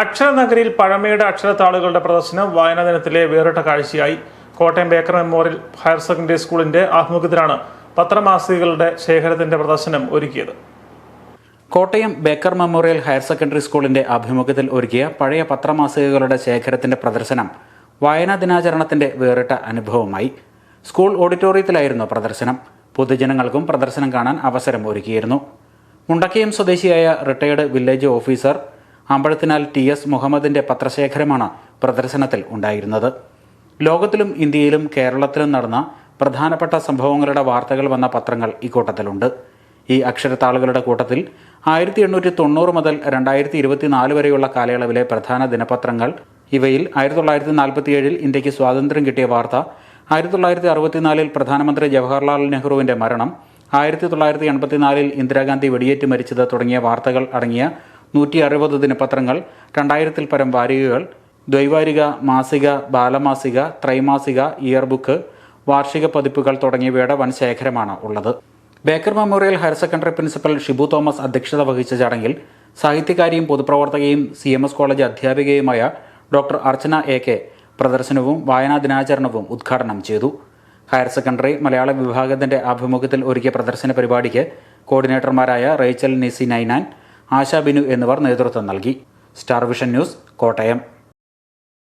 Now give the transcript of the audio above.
അക്ഷരനഗരിയിൽ പഴമയുടെ അക്ഷരത്താളുകളുടെ പ്രദർശനം വായനാ ദിനത്തിലെ വേറിട്ട കാഴ്ചയായി. Kottayam Baker memorial higher secondary സ്കൂളിന്റെ ആഭിമുഖ്യത്തിലാണ് പത്രമാസികകളുടെ ശേഖരത്തിന്റെ പ്രദർശനം ഒരുക്കിയത്. Kottayam Baker memorial higher secondary സ്കൂളിന്റെ ആഭിമുഖ്യത്തിൽ ഒരുക്കിയ പഴയ പത്രമാസികകളുടെ ശേഖരത്തിന്റെ പ്രദർശനം വായനാ ദിനാചരണത്തിന്റെ വേറിട്ട അനുഭവമായി. സ്കൂൾ ഓഡിറ്റോറിയത്തിലായിരുന്നു പ്രദർശനം. പൊതുജനങ്ങൾക്കും പ്രദർശനം കാണാൻ അവസരം ഒരുക്കിയിരുന്നു. മുണ്ടക്കയം സ്വദേശിയായ റിട്ടയർഡ് വില്ലേജ് ഓഫീസർ അമ്പഴത്തിനാൽ TS മുഹമ്മദിന്റെ പത്രശേഖരമാണ് പ്രദർശനത്തിൽ ഉണ്ടായിരുന്നത്. ലോകത്തിലും ഇന്ത്യയിലും കേരളത്തിലും നടന്ന പ്രധാനപ്പെട്ട സംഭവങ്ങളുടെ വാർത്തകൾ വന്ന പത്രങ്ങൾ ഇക്കൂട്ടത്തിലുണ്ട്. ഈ അക്ഷരത്താളുകളുടെ കൂട്ടത്തിൽ 1890 മുതൽ 2024 വരെയുള്ള കാലയളവിലെ പ്രധാന ദിനപത്രങ്ങൾ. ഇവയിൽ 1947 ഇന്ത്യക്ക് സ്വാതന്ത്ര്യം കിട്ടിയ വാർത്ത, 1964 പ്രധാനമന്ത്രി ജവഹർലാൽ നെഹ്റുവിന്റെ മരണം, 1984 ഇന്ദിരാഗാന്ധി വെടിയേറ്റ് മരിച്ചത് തുടങ്ങിയ വാർത്തകൾ അടങ്ങിയ 160 ദിനപത്രങ്ങൾ, 2000 പരം വാരികകൾ, ദ്വൈവാരിക, മാസിക, ബാലമാസിക, ത്രൈമാസിക, ഇയർ ബുക്ക്, വാർഷിക പതിപ്പുകൾ തുടങ്ങിയവയുടെ വൻ ശേഖരമാണ് ഉള്ളത്. Baker memorial higher secondary principal Shibu Thomas അധ്യക്ഷത വഹിച്ച ചടങ്ങിൽ സാഹിത്യകാരിയും പൊതുപ്രവർത്തകയും CMS കോളേജ് അധ്യാപികയുമായ ഡോക്ടർ അർച്ചന AK പ്രദർശനവും വായനാ ദിനാചരണവും ഉദ്ഘാടനം ചെയ്തു. ഹയർ സെക്കൻഡറി മലയാള വിഭാഗത്തിന്റെ ആഭിമുഖ്യത്തിൽ ഒരുക്കിയ പ്രദർശന പരിപാടിക്ക് കോർഡിനേറ്റർമാരായ റേച്ചൽ നിസി നൈനാൻ, ആശ ബിനു എന്നിവർ നേതൃത്വം നൽകി. Star vision news, Kottayam.